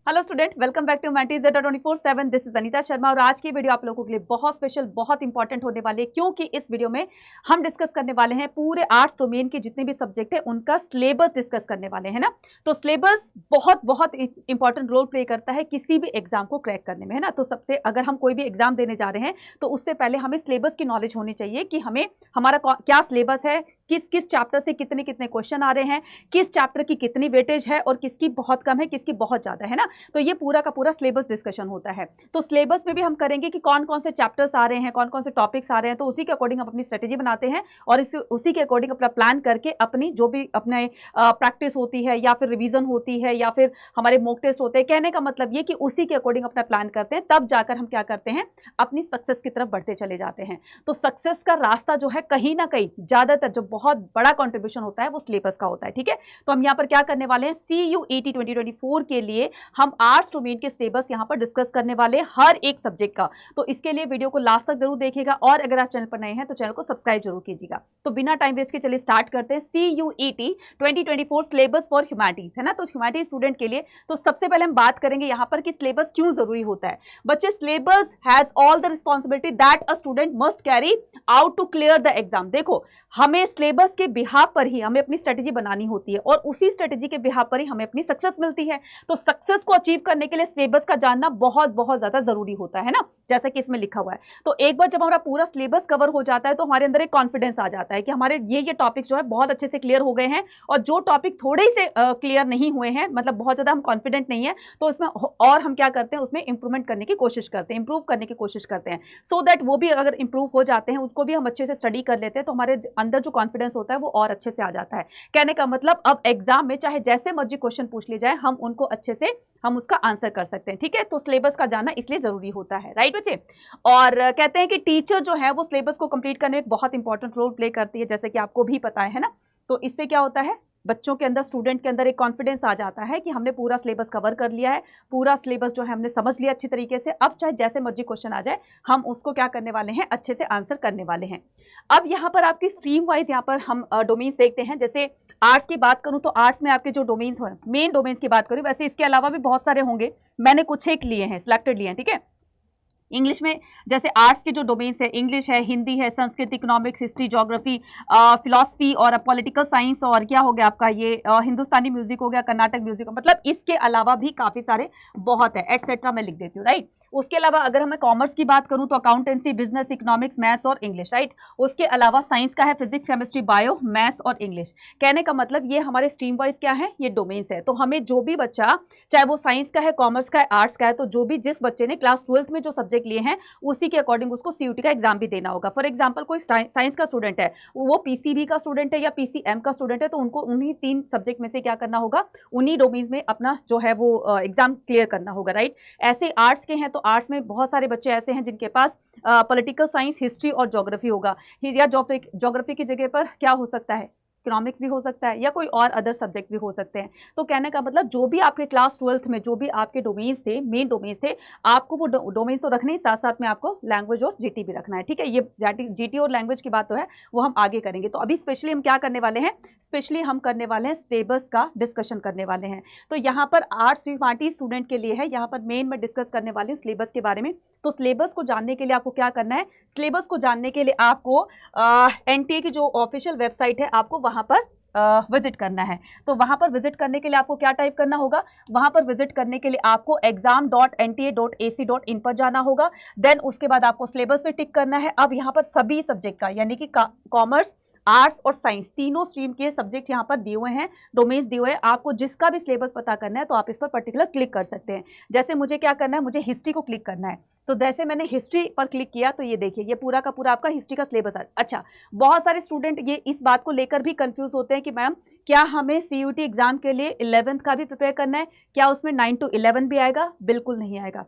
Hello student, welcome back to मैंटीज data 24/7। This is Anita Sharma और आज की वीडियो आप लोगों के लिए बहुत स्पेशल, बहुत इंपॉर्टेंट होने वाली है क्योंकि इस वीडियो में हम डिस्कस करने वाले हैं पूरे आर्ट्स डोमेन के जितने भी सब्जेक्ट है उनका सिलेबस डिस्कस करने वाले हैं ना। तो सिलेबस बहुत बहुत इंपॉर्टेंट रोल प्ले करता है किसी भी एग्जाम को क्रैक करने में, है ना। तो सबसे अगर हम कोई भी एग्जाम देने जा रहे हैं तो उससे पहले हमें सिलेबस की नॉलेज होनी चाहिए कि हमें हमारा क्या सिलेबस है, किस किस चैप्टर से कितने कितने क्वेश्चन आ रहे हैं, किस चैप्टर की कितनी वेटेज है और किसकी बहुत कम है, किसकी बहुत ज्यादा है ना। तो ये पूरा का पूरा सिलेबस डिस्कशन होता है। तो सिलेबस में भी हम करेंगे कि कौन कौन से चैप्टर्स आ रहे हैं, कौन कौन से टॉपिक्स आ रहे हैं, तो उसी के अकॉर्डिंग हम अपनी स्ट्रेटेजी बनाते हैं और उसी के अकॉर्डिंग अपना प्लान करके अपनी जो भी अपने प्रैक्टिस होती है या फिर रिवीजन होती है या फिर हमारे मॉक टेस्ट होते हैं, कहने का मतलब ये कि उसी के अकॉर्डिंग अपना प्लान करते हैं, तब जाकर हम क्या करते हैं, अपनी सक्सेस की तरफ बढ़ते चले जाते हैं। तो सक्सेस का रास्ता जो है कहीं ना कहीं ज्यादातर जो बहुत बड़ा कंट्रीब्यूशन होता है वो सिलेबस का होता है। ठीक है, तो हम यहाँ पर क्या करने वाले हैं, CUET 2024 के लिए हम आर्ट्स डोमेन के सिलेबस यहाँ पर डिस्कस करने वाले हैं हर एक सब्जेक्ट का। तो इसके लिए वीडियो को लास्ट तक जरूर देखिएगा और अगर आप चैनल पर नए हैं तो चैनल को सब्सक्राइब जरूर कीजिएगा। तो बिना टाइम वेस्ट के चलिए स्टार्ट करते हैं। CUET 2024 सिलेबस फॉर ह्यूमैनिटीज, है ना। तो ह्यूमैनिटीज स्टूडेंट के लिए तो सबसे पहले हम बात करेंगे यहाँ पर कि सिलेबस क्यों जरूरी होता है। बच्चे, syllabus has all the responsibility that a student must carry out to clear the exam. देखो, हमें सिलेबस के बिहाफ पर ही हमें अपनी स्ट्रेटेजी बनानी होती है और उसी स्ट्रेटेजी के बिहाफ पर ही हमें अपनी सक्सेस मिलती है। तो सक्सेस को अचीव करने के लिए सिलेबस का जानना बहुत बहुत ज्यादा जरूरी होता है ना, जैसा कि इसमें लिखा हुआ है। तो एक बार जब हमारा पूरा सिलेबस कवर हो जाता है तो हमारे अंदर एक कॉन्फिडेंस आ जाता है कि हमारे ये टॉपिक्स जो है बहुत अच्छे से क्लियर हो गए हैं और जो टॉपिक थोड़े से क्लियर नहीं हुए हैं, मतलब बहुत ज्यादा हम कॉन्फिडेंट नहीं है, तो इसमें और हम क्या करते हैं, उसमें इंप्रूवमेंट करने की कोशिश करते हैं, इंप्रूव करने की कोशिश करते हैं, सो दैट वो भी अगर इंप्रूव हो जाते हैं, उसको भी हम अच्छे से स्टडी कर लेते हैं तो हमारे अंदर जो कॉन्फिडेंस होता है वो और अच्छे से आ जाता है। कहने का मतलब अब एग्जाम में चाहे जैसे मर्जी क्वेश्चन पूछ लिए जाए, हम उनको अच्छे से हम उसका आंसर कर सकते हैं। ठीक है, तो सिलेबस का जानना इसलिए जरूरी होता है, राइट बच्चे। और कहते हैं कि टीचर जो है वो सिलेबस को कंप्लीट करने में एक बहुत इंपॉर्टेंट रोल प्ले करती है, जैसे कि आपको भी पता है ना। तो इससे क्या होता है, बच्चों के अंदर, स्टूडेंट के अंदर एक कॉन्फिडेंस आ जाता है कि हमने पूरा सिलेबस कवर कर लिया है, पूरा सिलेबस जो है हमने समझ लिया अच्छी तरीके से, अब चाहे जैसे मर्जी क्वेश्चन आ जाए हम उसको क्या करने वाले हैं, अच्छे से आंसर करने वाले हैं। अब यहाँ पर आपकी स्ट्रीम वाइज यहाँ पर हम डोमेन्स देखते हैं। जैसे आर्ट्स की बात करूं तो आर्ट्स में आपके जो डोमेन्स हैं, मेन डोमेन्स की बात करूं, वैसे इसके अलावा भी बहुत सारे होंगे, मैंने कुछ एक लिए हैं, सिलेक्टेड लिए हैं। ठीक है, इंग्लिश में जैसे आर्ट्स के जो डोमेन्स है, इंग्लिश है, हिंदी है, Sanskrit, economics, history, geography, philosophy और पॉलिटिकल साइंस, और क्या हो गया आपका ये हिंदुस्तानी म्यूजिक हो गया, कर्नाटक म्यूजिक, मतलब इसके अलावा भी काफ़ी सारे बहुत है, एटसेट्रा मैं लिख देती हूँ, राइट। उसके अलावा अगर मैं कॉमर्स की बात करूँ तो अकाउंटेंसी, बिजनेस, इकोनॉमिक्स, मैथ्स और इंग्लिश, राइट। उसके अलावा साइंस का है फिजिक्स, केमिस्ट्री, बायो, मैथ्स और इंग्लिश। कहने का मतलब ये हमारे स्ट्रीम वाइज क्या है, ये डोमेन्स है। तो हमें जो भी बच्चा, चाहे वो साइंस का है, कॉमर्स का है, आर्ट्स का है, तो जो भी जिस बच्चे ने क्लास 12th में जो सब्जेक्ट लिए हैं उसी के अकॉर्डिंग उसको CUT का एग्जाम भी देना होगा। फॉर एग्जांपल कोई साइंस का स्टूडेंट है, वो PCB का स्टूडेंट है या PCM का स्टूडेंट है, तो उनको उन्हीं 3 सब्जेक्ट में से क्या करना होगा, उन्हीं डोमेन्स में अपना जो है वो एग्जाम क्लियर करना होगा, राइट। ऐसे आर्ट्स के हैं तो आर्ट्स में बहुत सारे बच्चे ऐसे हैं जिनके पास पॉलिटिकल साइंस, हिस्ट्री और ज्योग्राफी होगा, या ज्योग्राफी की जगह पर क्या हो सकता है, इकोनॉमिक्स भी हो सकता है या कोई और अदर सब्जेक्ट भी हो सकते हैं। तो कहने का मतलब जो भी आपके क्लास 12th में जो भी आपके डोमेन्स थे, मेन डोमेन्स थे, आपको वो डोमेन्स तो रखने ही, साथ साथ में आपको लैंग्वेज और GT भी रखना है। ठीक है, ये GT और लैंग्वेज की बात तो है, वो हम आगे करेंगे। तो अभी स्पेशली हम क्या करने वाले हैं, स्पेशली हम करने वाले हैं सिलेबस का डिस्कशन करने वाले हैं। तो यहाँ पर आर्ट्स ह्यूमैनिटीज स्टूडेंट के लिए है, यहाँ पर मेन मैं डिस्कस करने वाली हूँ सिलेबस के बारे में। तो सिलेबस को जानने के लिए आपको क्या करना है, सिलेबस को जानने के लिए आपको NTA की जो ऑफिशियल वेबसाइट है आपको वहाँ पर विजिट करना है। तो वहां पर विजिट करने के लिए आपको क्या टाइप करना होगा, वहां पर विजिट करने के लिए आपको exam.nta.ac.in पर जाना होगा। देन उसके बाद आपको सिलेबस पे टिक करना है। अब यहाँ पर सभी सब्जेक्ट का, यानी कि कॉमर्स, आर्ट्स और साइंस, तीनों स्ट्रीम के सब्जेक्ट यहाँ पर दिए हुए हैं, डोमेन्स दिए हुए हैं। आपको जिसका भी सिलेबस पता करना है तो आप इस पर पर्टिकुलर क्लिक कर सकते हैं। जैसे मुझे क्या करना है, मुझे हिस्ट्री को क्लिक करना है, तो जैसे मैंने हिस्ट्री पर क्लिक किया तो ये देखिए, ये पूरा का पूरा आपका हिस्ट्री का सिलेबस है। अच्छा, बहुत सारे स्टूडेंट ये इस बात को लेकर भी कंफ्यूज होते हैं कि मैम क्या हमें CUT एग्जाम के लिए 11th का भी प्रिपेयर करना है, क्या उसमें 9 to 11 भी आएगा? बिल्कुल नहीं आएगा,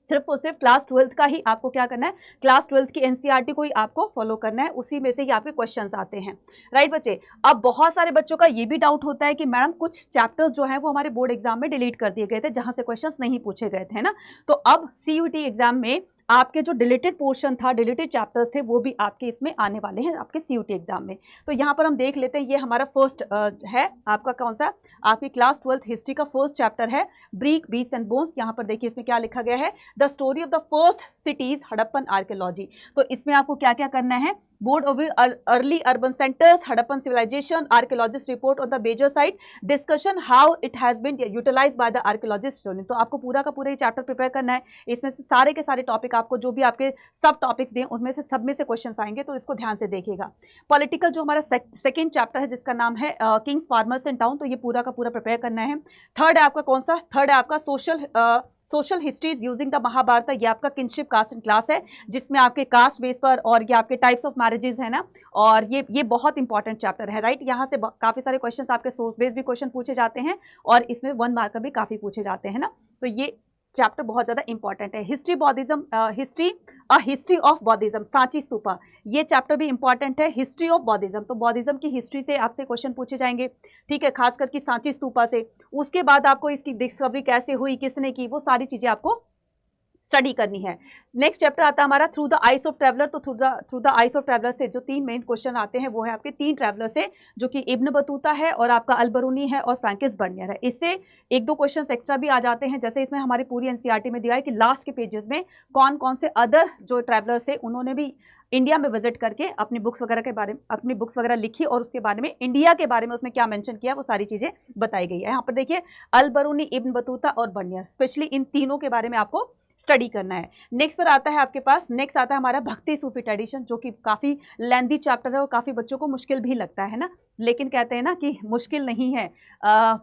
सिर्फ और सिर्फ क्लास 12th का ही आपको क्या करना है, क्लास 12th की NCERT को ही आपको फॉलो करना है, उसी में से ही आपके क्वेश्चंस आते हैं, राइट बच्चे। अब बहुत सारे बच्चों का ये भी डाउट होता है कि मैडम कुछ चैप्टर्स जो हैं वो हमारे बोर्ड एग्जाम में डिलीट कर दिए गए थे, जहां से क्वेश्चंस नहीं पूछे गए थे ना। तो अब CUT एग्जाम में आपके जो डिलीटेड पोर्शन था, डिलीटेड चैप्टर्स थे, वो भी आपके इसमें आने वाले हैं आपके CUT एग्जाम में। तो यहाँ पर हम देख लेते हैं, ये हमारा फर्स्ट है आपका कौन सा, आपकी क्लास 12th हिस्ट्री का फर्स्ट चैप्टर है ब्रीक बीच एंड बोन्स। यहाँ पर देखिए इसमें क्या लिखा गया है, the story of the first cities Harappan archaeology. तो इसमें आपको क्या क्या करना है, board of early urban centres, Harappan civilisation, archaeologist report on the major site, discussion how it has been utilised by the archaeologist. तो आपको पूरा का पूरा ये चैप्टर प्रिपेयर करना है। इसमें से सारे के सारे टॉपिक आपको जो भी आपके सब टॉपिक्स दें उनमें से सब में से क्वेश्चंस आएंगे, तो इसको ध्यान से देखिएगा। पॉलिटिकल जो हमारा सेकंड चैप्टर है जिसका नाम है किंग्स, फार्मर्स एंड टाउन, तो ये पूरा का पूरा प्रिपेयर करना है। थर्ड है आपका कौन सा, थर्ड है आपका social histories using the Mahabharata. ये आपका किनशिप कास्ट एंड क्लास है, जिसमें आपके कास्ट बेस पर और ये आपके टाइप्स ऑफ मैरिजेस है ना, और ये बहुत इंपॉर्टेंट चैप्टर है, राइट। यहाँ से काफी सारे क्वेश्चंस आपके सोर्स बेस्ड भी क्वेश्चन पूछे जाते हैं और इसमें 1 मार्क भी काफी पूछे जाते हैं ना। तो ये चैप्टर बहुत ज्यादा इंपॉर्टेंट है। History बौद्धिज्म, history of बौद्धिज्म, Sanchi stupa, ये चैप्टर भी इंपॉर्टेंट है। हिस्ट्री ऑफ बौद्धिज्म, तो बौद्धिज्म की हिस्ट्री से आपसे क्वेश्चन पूछे जाएंगे, ठीक है, खास करके सांची स्तूपा से। उसके बाद आपको इसकी डिस्कवरी कैसे हुई, किसने की, वो सारी चीजें आपको स्टडी करनी है। नेक्स्ट चैप्टर आता है हमारा through the eyes of traveller. तो through the eyes of traveller से जो 3 मेन क्वेश्चन आते हैं वो है आपके 3 ट्रैवलर से, जो कि इब्न बतूता है और आपका अल-बरूनी है और फ्रैंकिस बर्नियर है। इससे 1-2 क्वेश्चन एक्स्ट्रा भी आ जाते हैं, जैसे इसमें हमारी पूरी एनसीईआरटी में दिया है कि लास्ट के पेजेस में कौन कौन से अदर जो ट्रैवलर्स थे उन्होंने भी इंडिया में विजिट करके अपनी बुक्स वगैरह के बारे में, अपनी बुक्स वगैरह लिखी और उसके बारे में, इंडिया के बारे में उसमें क्या मेंशन किया, वो सारी चीजें बताई गई है। यहाँ पर देखिए अल-बरूनी, इब्न बतूता और बर्नियर, स्पेशली इन तीनों के बारे में आपको स्टडी करना है। नेक्स्ट पर आता है आपके पास, नेक्स्ट आता है हमारा भक्ति सूफी ट्रेडिशन, जो कि काफ़ी लेंथी चैप्टर है और काफ़ी बच्चों को मुश्किल भी लगता है ना, लेकिन कहते हैं ना कि मुश्किल नहीं है,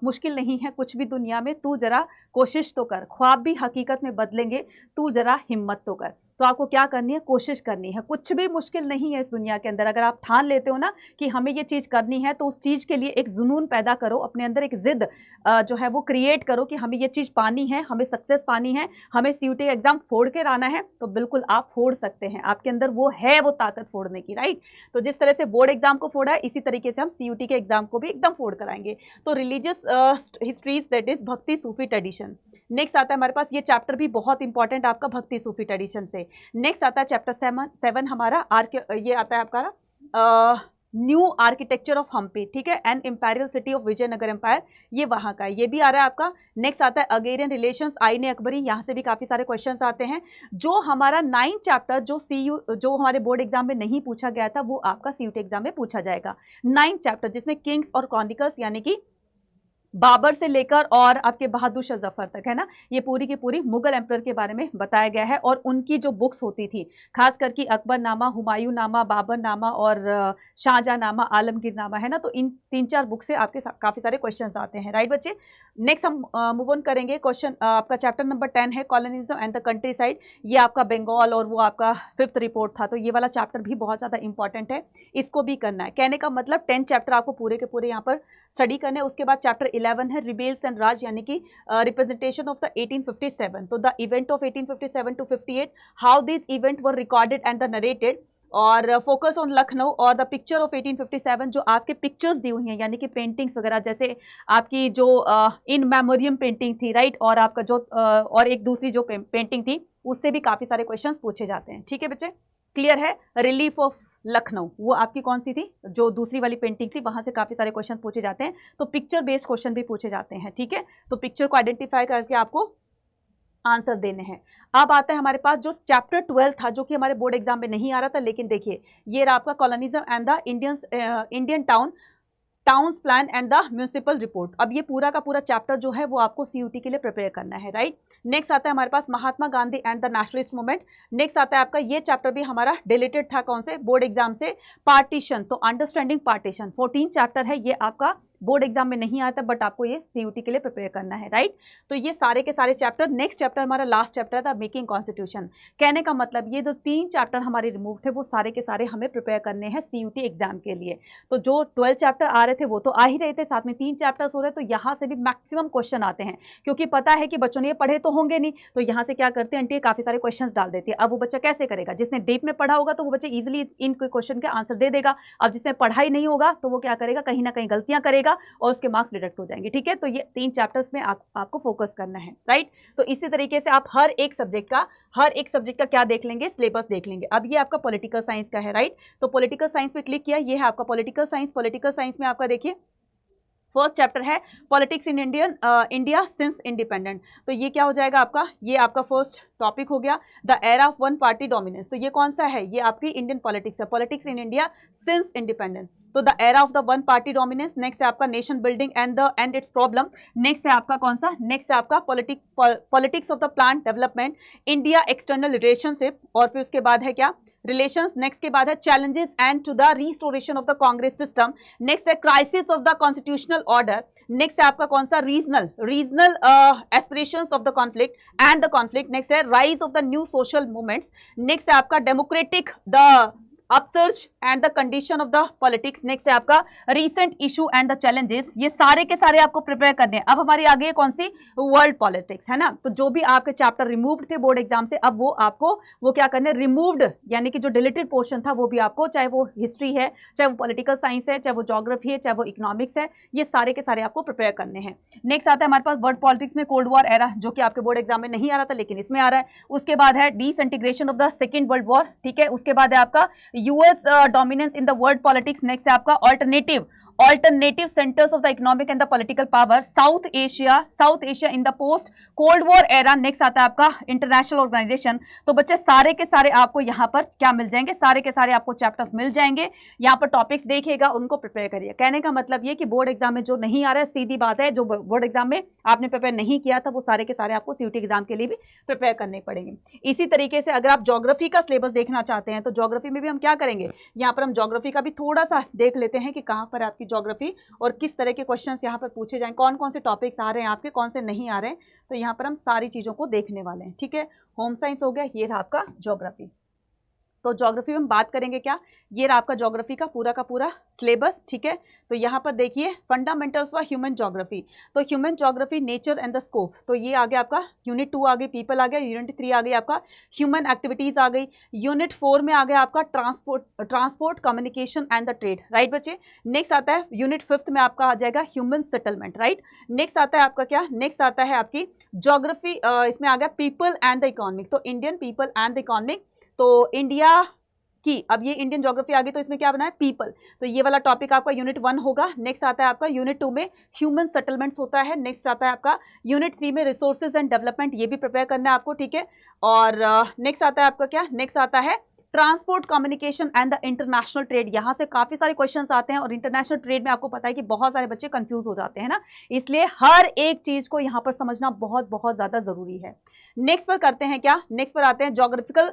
मुश्किल नहीं है कुछ भी दुनिया में, तू जरा कोशिश तो कर, ख्वाब भी हकीकत में बदलेंगे, तू जरा हिम्मत तो कर। तो आपको क्या करनी है, कोशिश करनी है। कुछ भी मुश्किल नहीं है इस दुनिया के अंदर। अगर आप ठान लेते हो ना कि हमें ये चीज़ करनी है, तो उस चीज़ के लिए एक जुनून पैदा करो, अपने अंदर एक जिद जो है वो क्रिएट करो कि हमें ये चीज़ पानी है, हमें सक्सेस पानी है, हमें CUT एग्जाम फोड़ के आना है, तो बिल्कुल आप फोड़ सकते हैं। आपके अंदर वो है, वो ताकत फोड़ने की, राइट। तो जिस तरह से बोर्ड एग्जाम को फोड़ा है, इसी तरीके से हम CUT के एग्जाम को भी एकदम फोड़ कराएंगे। तो रिलीजियस हिस्ट्रीज, दैट इज भक्ति सूफी ट्रेडिशन। नेक्स्ट आता है हमारे पास, ये चैप्टर भी बहुत इंपॉर्टेंट आपका भक्ति सूफी ट्रेडिशन से। नेक्स्ट आता है चैप्टर 7 हमारा ये आता है आपका न्यू आर्किटेक्चर ऑफ हम्पी, ठीक है, and imperial city of Vijayanagar empire, ये वहाँ का है, ये भी आ रहा है आपका। नेक्स्ट आता है अगेरियन रिलेशंस, आईन अकबरी, यहाँ से भी काफ़ी सारे क्वेश्चंस आते हैं। जो हमारा 9 चैप्टर जो हमारे बोर्ड एग्जाम में नहीं पूछा गया था, वो आपका CUT एग्जाम में पूछा जाएगा। 9 चैप्टर, जिसमें किंग्स और क्रॉनिकल्स यानी कि बाबर से लेकर और आपके बहादुर शाह जफर तक, है ना, ये पूरी की पूरी मुगल एम्पर के बारे में बताया गया है। और उनकी जो बुक्स होती थी, खास करके अकबर नामा, हुमायूं नामा, बाबर नामा और शाहजहां नामा, आलमगीर नामा, है ना, तो इन 3-4 बुक से आपके काफ़ी सारे क्वेश्चंस आते हैं, राइट बच्चे। नेक्स्ट हम मूव ऑन करेंगे। क्वेश्चन आपका चैप्टर नंबर 10 है colonialism and the country side. ये आपका बंगाल और वो आपका 5th रिपोर्ट था, तो ये वाला चैप्टर भी बहुत ज़्यादा इंपॉर्टेंट है, इसको भी करना है। कहने का मतलब 10 चैप्टर आपको पूरे के पूरे यहाँ पर स्टडी करने। उसके बाद चैप्टर 11 है रिबेल्स एंड राज, यानी कि रिप्रेजेंटेशन ऑफ द 1857, तो the event of 1857 to 58, how this event were recorded and the narrated, और फोकस ऑन लखनऊ और द पिक्चर ऑफ 1857, जो आपके पिक्चर्स दी हुई हैं, यानी कि पेंटिंग्स वगैरह, जैसे आपकी जो इन मेमोरियम पेंटिंग थी, राइट, और आपका जो और एक दूसरी जो पेंटिंग थी, उससे भी काफ़ी सारे क्वेश्चंस पूछे जाते हैं, ठीक है बच्चे, क्लियर है। रिलीफ ऑफ लखनऊ, वो आपकी कौन सी थी, जो दूसरी वाली पेंटिंग थी, वहां से काफी सारे क्वेश्चन पूछे जाते हैं, तो पिक्चर बेस्ड क्वेश्चन भी पूछे जाते हैं, ठीक है। तो पिक्चर को आइडेंटिफाई करके आपको आंसर देने हैं। अब आता है हमारे पास जो चैप्टर 12 था, जो कि हमारे बोर्ड एग्जाम में नहीं आ रहा था, लेकिन देखिए ये रहा आपका colonialism and the Indian towns plan and the municipal report. अब ये पूरा का पूरा चैप्टर जो है वो आपको CUT के लिए प्रिपेयर करना है, राइट। नेक्स्ट आता है हमारे पास Mahatma Gandhi and the nationalist movement. Next आता है आपका, ये चैप्टर भी हमारा डिलीटेड था कौन से, बोर्ड एग्जाम से, पार्टीशन, तो अंडरस्टैंडिंग पार्टीशन। 14 चैप्टर है, ये आपका बोर्ड एग्जाम में नहीं आता, बट आपको ये CUT के लिए प्रिपेयर करना है, राइट। तो ये सारे के सारे चैप्टर। नेक्स्ट चैप्टर हमारा लास्ट चैप्टर था मेकिंग कॉन्स्टिट्यूशन। कहने का मतलब ये जो 3 चैप्टर हमारे रिमूव थे, वो सारे के सारे हमें प्रिपेयर करने हैं CUT एग्जाम के लिए। तो जो 12 चैप्टर आ रहे थे वो तो आ ही रहे थे, साथ में 3 चैप्टर्स हो रहे, तो यहाँ से भी मैक्सिमम क्वेश्चन आते हैं, क्योंकि पता है कि बच्चों ने ये पढ़े तो होंगे नहीं, तो यहाँ से क्या करते हैं आंटी, काफी सारे क्वेश्चन डाल देती है। अब वो बच्चा कैसे करेगा, जिसने डीप में पढ़ा होगा तो वो बच्चा इजिली इन क्वेश्चन के आंसर दे देगा। अब जिसने पढ़ाई नहीं होगा तो वो क्या करेगा, कहीं ना कहीं गलतियां करेगा, जाएगा और उसके मार्क्स डिडक्ट हो जाएंगे। ठीक है, तो ये 3 चैप्टर्स में आपको फोकस करना है, राइट। तो इसी तरीके से आप हर एक सब्जेक्ट का क्या देख लेंगे, सिलेबस देख लेंगे। अब ये आपका पॉलिटिकल साइंस का है, राइट। तो पॉलिटिकल साइंस पे क्लिक किया, ये है आपका पॉलिटिकल साइंस में आपका देखिए फर्स्ट चैप्टर है politics in India since independent. तो ये क्या हो जाएगा आपका, ये आपका फर्स्ट टॉपिक हो गया, the era of one party dominance. तो ये कौन सा है, ये आपकी इंडियन पॉलिटिक्स है, politics in India since independence. तो the era of the one party dominance. Next है आपका nation building and its problem. Next है आपका कौन सा, नेक्स्ट है आपका politics of the plan development, India external relationship, और फिर उसके बाद है क्या, रिलेशंस। नेक्स्ट के बाद है challenges and to the restoration of the Congress system. Next है crisis of the constitutional order. Next है आपका कौन सा, regional aspirations of the conflict and the conflict. Next है rise of the new social movements. Next है आपका democratic the upsurge and the condition of the politics. Next है आपका recent issue and the challenges. ये सारे के सारे आपको प्रिपेयर करने हैं। अब हमारी आगे कौन सी, वर्ल्ड पॉलिटिक्स, है ना। तो जो भी आपके चैप्टर रिमूव्ड थे बोर्ड एग्जाम से, अब वो आपको वो क्या करने, रिमूव्ड, यानी कि जो डिलीटेड पोर्शन था वो भी आपको, चाहे वो हिस्ट्री है, चाहे वो पॉलिटिकल साइंस है, चाहे वो ज्योग्राफी है, चाहे वो इकोनॉमिक्स है, ये सारे के सारे आपको प्रिपेयर करने हैं। नेक्स्ट आता है हमारे पास वर्ल्ड पॉलिटिक्स में कोल्ड वॉर एरा, जो कि आपके बोर्ड एग्जाम में नहीं आ रहा था लेकिन इसमें आ रहा है। उसके बाद है disintegration of the second world war, ठीक है। उसके बाद है आपका US dominance in the world politics. Next है आपका alternative centres of the economic and the political power, south Asia in the post cold war era. Next आता है आपका इंटरनेशनल ऑर्गेनाइजेशन। तो बच्चे सारे के सारे आपको यहाँ पर क्या मिल जाएंगे, सारे के सारे आपको चैप्टर्स मिल जाएंगे। यहाँ पर टॉपिक्स देखिएगा, उनको प्रिपेयर करिए। कहने का मतलब ये कि बोर्ड एग्जाम में जो नहीं आ रहा है, सीधी बात है, जो बोर्ड एग्जाम में आपने प्रिपेयर नहीं किया था वो सारे के सारे आपको सीयूटी एग्जाम के लिए भी प्रिपेयर करने पड़ेंगे। इसी तरीके से अगर आप ज्योग्राफी का सिलेबस देखना चाहते हैं तो ज्योग्राफी में भी हम क्या करेंगे, यहाँ पर हम ज्योग्राफी का भी थोड़ा सा देख लेते हैं कि कहाँ पर आपकी ज्योग्राफी और किस तरह के क्वेश्चंस यहाँ पर पूछे जाएं, कौन कौन से टॉपिक्स आ रहे हैं आपके, कौन से नहीं आ रहे हैं। तो यहाँ पर हम सारी चीज़ों को देखने वाले हैं, ठीक है। होम साइंस हो गया, ये रहा आपका ज्योग्राफी। तो ज्योग्राफी में हम बात करेंगे क्या, ये रहा आपका ज्योग्राफी का पूरा सिलेबस, ठीक है। तो यहाँ पर देखिए फंडामेंटल्स ऑफ ह्यूमन ज्योग्राफी। तो human geography nature and the scope, तो ये आ गया आपका यूनिट 2 आ गई, पीपल आ गया, यूनिट 3 आ गई आपका ह्यूमन एक्टिविटीज आ गई, यूनिट 4 में आ गया आपका transport communication and the trade, right बच्चे। नेक्स्ट आता है यूनिट 5 में आपका आ जाएगा ह्यूमन सेटलमेंट, राइट। नेक्स्ट आता है आपका क्या, नेक्स्ट आता है आपकी ज्योग्राफी, इसमें आ गया पीपल एंड द इकोनॉमिक। तो Indian people and the economic, तो इंडिया की, अब ये इंडियन ज्योग्राफी आ गई तो इसमें क्या बना है, पीपल। तो ये वाला टॉपिक आपका यूनिट 1 होगा। नेक्स्ट आता है आपका यूनिट 2 में ह्यूमन सेटलमेंट्स होता है। नेक्स्ट आता है आपका यूनिट 3 में रिसोर्सेज एंड डेवलपमेंट, ये भी प्रिपेयर करना है आपको, ठीक है। और नेक्स्ट आता है आपका क्या, नेक्स्ट आता है transport communication and the international trade. यहाँ से काफी सारे क्वेश्चंस आते हैं और इंटरनेशनल ट्रेड में आपको पता है कि बहुत सारे बच्चे कंफ्यूज हो जाते हैं ना, इसलिए हर एक चीज को यहाँ पर समझना बहुत बहुत ज्यादा जरूरी है। नेक्स्ट पर करते हैं क्या, नेक्स्ट पर आते हैं geographical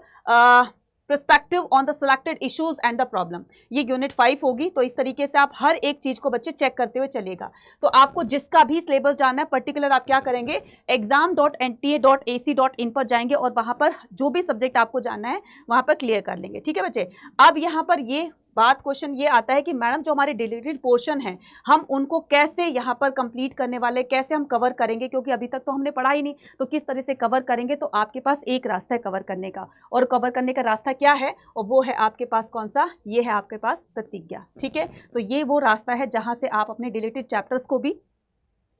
perspective on the selected issues and the problem, ये यूनिट 5 होगी। तो इस तरीके से आप हर एक चीज को बच्चे चेक करते हुए चलेगा। तो आपको जिसका भी सिलेबस जानना है पर्टिकुलर, आप क्या करेंगे, exam.nta.ac.in पर जाएंगे और वहां पर जो भी सब्जेक्ट आपको जानना है वहां पर क्लियर कर लेंगे, ठीक है बच्चे। अब यहाँ पर ये बात क्वेश्चन ये आता है कि मैडम जो हमारे डिलीटेड पोर्शन है हम उनको कैसे यहाँ पर कंप्लीट करने वाले, कैसे हम कवर करेंगे, क्योंकि अभी तक तो हमने पढ़ा ही नहीं, तो किस तरह से कवर करेंगे। तो आपके पास एक रास्ता है कवर करने का, और कवर करने का रास्ता क्या है, और वो है आपके पास कौन सा, ये है आपके पास प्रतिज्ञा, ठीक है। तो ये वो रास्ता है जहाँ से आप अपने डिलीटेड चैप्टर्स को भी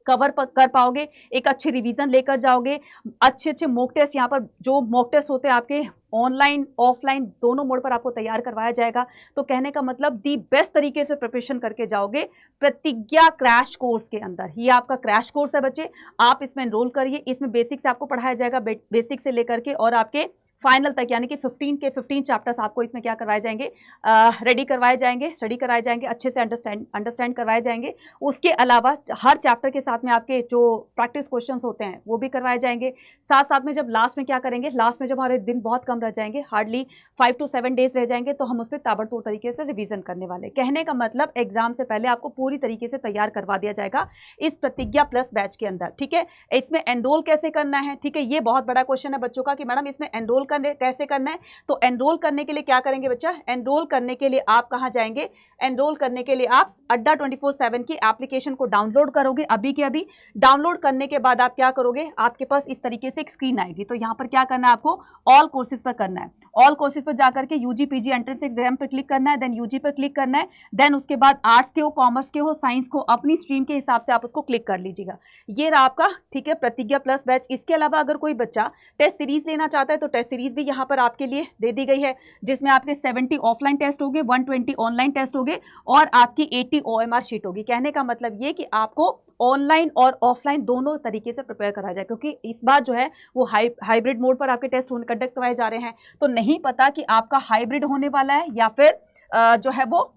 कवर कर पाओगे, एक अच्छी रिवीजन लेकर जाओगे, अच्छे मॉक टेस्ट, यहाँ पर जो मॉक टेस्ट होते हैं आपके ऑनलाइन ऑफलाइन दोनों मोड पर आपको तैयार करवाया जाएगा। तो कहने का मतलब दी बेस्ट तरीके से प्रिपरेशन करके जाओगे प्रतिज्ञा क्रैश कोर्स के अंदर। ये आपका क्रैश कोर्स है बच्चे, आप इसमें एनरोल करिए। इसमें बेसिक से आपको पढ़ाया जाएगा, बेसिक से लेकर के और आपके फाइनल तक, यानी कि 15 चैप्टर्स आपको इसमें क्या करवाए जाएंगे, रेडी करवाए जाएंगे, स्टडी कराए जाएंगे, अच्छे से अंडरस्टैंड करवाए जाएंगे। उसके अलावा हर चैप्टर के साथ में आपके जो प्रैक्टिस क्वेश्चंस होते हैं वो भी करवाए जाएंगे। साथ साथ में जब लास्ट में क्या करेंगे, लास्ट में जब हमारे दिन बहुत कम रह जाएंगे, हार्डली 5 to 7 डेज रह जाएंगे, तो हम उस पर ताबड़तोड़ तरीके से रिवीजन करने वाले। कहने का मतलब एग्जाम से पहले आपको पूरी तरीके से तैयार करवा दिया जाएगा इस प्रतिज्ञा प्लस बैच के अंदर, ठीक है। इसमें एनरोल कैसे करना है, ठीक है, ये बहुत बड़ा क्वेश्चन है बच्चों का कि मैडम इसमें एनरोल एनरोल करने कैसे करना है, तो एनरोल करने के लिए क्या करेंगे बच्चा, एनरोल करने के लिए आप कहाँ जाएंगे, एनरोल करने के लिए आप अड्डा 24/7 की एप्लीकेशन को डाउनलोड करोगे अभी के अभी। डाउनलोड करने के बाद आप क्या करोगे, आपके पास इस तरीके से एक स्क्रीन आएगी, तो यहाँ पर क्या करना है आपको, ऑल कोर्सेज पर करना है। ऑल कोर्सेज पर जाकर के यूजी पीजी एंट्रेंस एग्जाम पर क्लिक करना है, देन यूजी पर क्लिक करना है, देन उसके बाद आर्ट्स के हो, कॉमर्स के हो, साइंस को, अपनी स्ट्रीम के हिसाब से आप उसको क्लिक कर लीजिएगा। ये रहा आपका, ठीक है, प्रतिज्ञा प्लस बैच। इसके अलावा अगर कोई बच्चा टेस्ट सीरीज लेना चाहता है तो टेस्ट सीरीज भी यहाँ पर आपके लिए दे दी गई है, जिसमें आपके 70 ऑफलाइन टेस्ट होंगे, 120 ऑनलाइन टेस्ट होंगे और आपकी 80 OMR शीट होगी। कहने का मतलब ये कि आपको ऑनलाइन और ऑफलाइन दोनों तरीके से प्रिपेयर करा जाए, क्योंकि इस बार जो है वो हाइब्रिड मोड पर आपके टेस्ट कंडक्ट करवाए जा रहे हैं, तो नहीं पता कि आपका हाइब्रिड होने वाला है या फिर जो है वो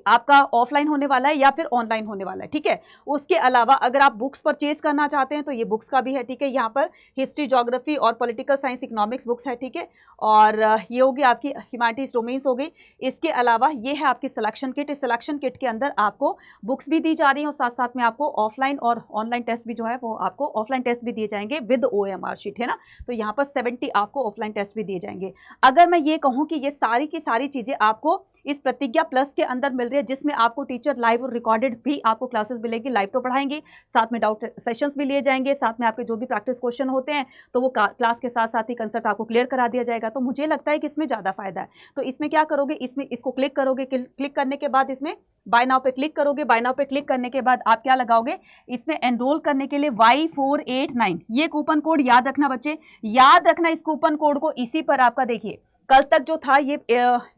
आपका ऑफलाइन होने वाला है या फिर ऑनलाइन होने वाला है, ठीक है। उसके अलावा अगर आप बुक्स परचेज करना चाहते हैं तो ये बुक्स का भी है, ठीक है। यहाँ पर हिस्ट्री, ज्योग्राफी और पॉलिटिकल साइंस, इकोनॉमिक्स बुक्स है, ठीक है। और ये होगी आपकी ह्यूमैनिटीज डोमेन्स हो गई। इसके अलावा ये है आपकी सिलेक्शन किट। इस सिलेक्शन किट के अंदर आपको बुक्स भी दी जा रही हैं और साथ साथ में आपको ऑफलाइन और ऑनलाइन टेस्ट भी जो है वो आपको ऑफलाइन टेस्ट भी दिए जाएंगे विद OMR शीट, है ना। तो यहाँ पर 70 आपको ऑफलाइन टेस्ट भी दिए जाएंगे। अगर मैं ये कहूँ कि ये सारी की सारी चीज़ें आपको इस प्रतिज्ञा प्लस के अंदर मिल रही है, जिसमें आपको टीचर लाइव और रिकॉर्डेड भी आपको क्लासेस मिलेगी, लाइव तो पढ़ाएंगे, साथ में डाउट सेशंस भी लिए जाएंगे, साथ में आपके जो भी प्रैक्टिस क्वेश्चन होते हैं तो वो क्लास के साथ साथ ही कंसेप्ट आपको क्लियर करा दिया जाएगा। तो मुझे लगता है कि इसमें ज़्यादा फायदा है। तो इसमें क्या करोगे, इसमें इसको क्लिक करोगे, क्लिक करने के बाद इसमें बाय नाउ पे क्लिक करोगे। बाय नाउ पे क्लिक करने के बाद आप क्या लगाओगे, इसमें एनरोल करने के लिए Y489 ये कूपन कोड याद रखना बच्चे, याद रखना इस कूपन कोड को। इसी पर आपका देखिए कल तक जो था ये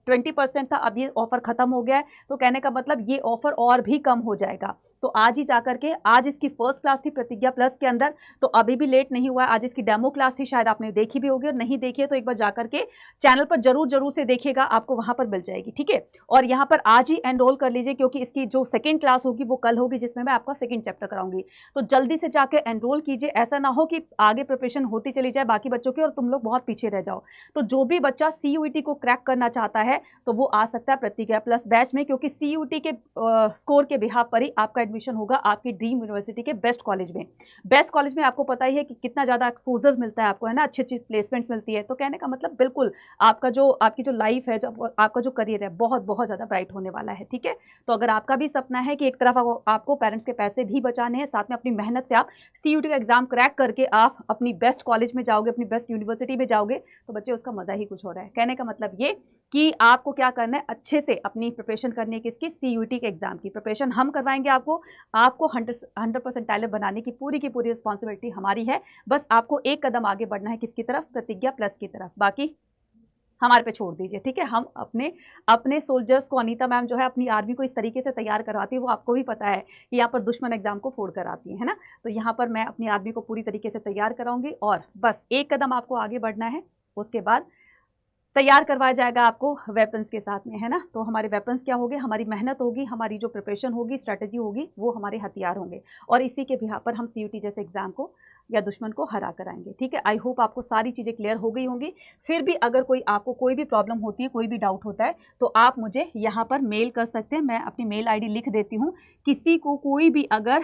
20% था, अब ये ऑफर खत्म हो गया है, तो कहने का मतलब ये ऑफर और भी कम हो जाएगा। तो आज ही जाकर के, आज इसकी फर्स्ट क्लास थी प्रतिज्ञा प्लस के अंदर, तो अभी भी लेट नहीं हुआ है। आज इसकी डेमो क्लास थी, शायद आपने देखी भी होगी, और नहीं देखी है तो एक बार जाकर के चैनल पर जरूर से देखिएगा, आपको वहां पर मिल जाएगी, ठीक है। और यहाँ पर आज ही एनरोल कर लीजिए, क्योंकि इसकी जो सेकेंड क्लास होगी वो कल होगी, जिसमें मैं आपका सेकेंड चैप्टर कराऊंगी। तो जल्दी से जाकर एनरोल कीजिए, ऐसा ना हो कि आगे प्रिपरेशन होती चली जाए बाकी बच्चों की और तुम लोग बहुत पीछे रह जाओ। तो जो भी बच्चा CUET को क्रैक करना चाहता है तो वो आ सकता है प्रतिज्ञा प्लस बैच में, क्योंकि CUET के स्कोर के बिहाफ पर ही आपका एडमिशन होगा आपकी ड्रीम यूनिवर्सिटी के बेस्ट कॉलेज में। बेस्ट कॉलेज में आपको पता ही है कि कितना ज़्यादा एक्सपोजर मिलता है आपको, है ना, अच्छी अच्छी प्लेसमेंट्स मिलती है। तो कहने का मतलब बिल्कुल आपकी जो लाइफ है, जो आपका जो करियर है, बहुत बहुत ज़्यादा ब्राइट होने वाला है, ठीक है। तो अगर आपका भी सपना है कि एक तरफ आपको पेरेंट्स के पैसे भी बचाने हैं, साथ में अपनी मेहनत से आप CUET का एग्जाम क्रैक करके आप अपनी बेस्ट कॉलेज में जाओगे, अपनी बेस्ट यूनिवर्सिटी में जाओगे, तो बच्चे उसका मजा ही कुछ हो रहा है। कहने का मतलब ये कि आपको क्या करना है, अच्छे से अपनी प्रिपरेशन करनी है, किसकी, CUET के एग्जाम की प्रिपरेशन हम करवाएंगे आपको 100% टैलेंट बनाने की पूरी रिस्पॉन्सिबिलिटी हमारी है। बस आपको एक कदम आगे बढ़ना है, किसकी तरफ, प्रतिज्ञा प्लस की तरफ। बाकी हमारे पे छोड़ दीजिए, ठीक है। हम अपने सोल्जर्स को, अनीता मैम जो है अपनी आर्मी को इस तरीके से तैयार करवाती है, वो आपको भी पता है कि यहाँ पर दुश्मन एग्जाम को फोड़ कर आती है ना। तो यहाँ पर मैं अपनी आर्मी को पूरी तरीके से तैयार कराऊंगी, और बस एक कदम आपको आगे बढ़ना है, उसके बाद तैयार करवाया जाएगा आपको वेपन्स के साथ में, है ना। तो हमारे वेपन्स क्या होंगे, हमारी मेहनत होगी, हमारी जो प्रिपरेशन होगी, स्ट्रैटेजी होगी, वो हमारे हथियार होंगे, और इसी के बिहार पर हम CUET जैसे एग्जाम को या दुश्मन को हरा कराएंगे, ठीक है। आई होप आपको सारी चीज़ें क्लियर हो गई होंगी। फिर भी अगर आपको कोई भी प्रॉब्लम होती है, कोई भी डाउट होता है, तो आप मुझे यहाँ पर मेल कर सकते हैं। मैं अपनी मेल ID लिख देती हूँ। किसी को कोई भी अगर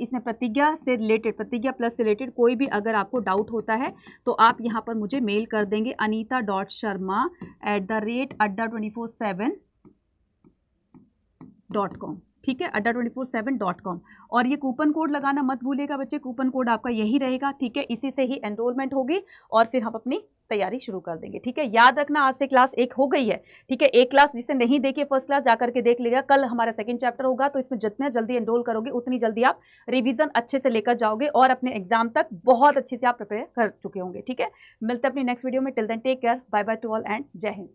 इसमें प्रतिज्ञा से रिलेटेड, प्रतिज्ञा प्लस से रिलेटेड कोई भी अगर आपको डाउट होता है तो आप यहाँ पर मुझे मेल कर देंगे, anita.sharma@adda247.com, ठीक है, adda247.com। और ये कूपन कोड लगाना मत भूलिएगा बच्चे, कूपन कोड आपका यही रहेगा, ठीक है। इसी से ही एनरोलमेंट होगी और फिर हम अपनी तैयारी शुरू कर देंगे, ठीक है। याद रखना आज से क्लास 1 हो गई है, ठीक है। एक क्लास जिसे नहीं देखी फर्स्ट क्लास जाकर के देख लीजिएगा, कल हमारा सेकंड चैप्टर होगा, तो इसमें जितने जल्दी एनरोल करोगे उतनी जल्दी आप रिवीजन अच्छे से लेकर जाओगे और अपने एग्जाम तक बहुत अच्छे से आप प्रिपेयर कर चुके होंगे, ठीक है। मिलते हैं अपनी नेक्स्ट वीडियो में। Till then take care, bye bye to all and जय हिंद।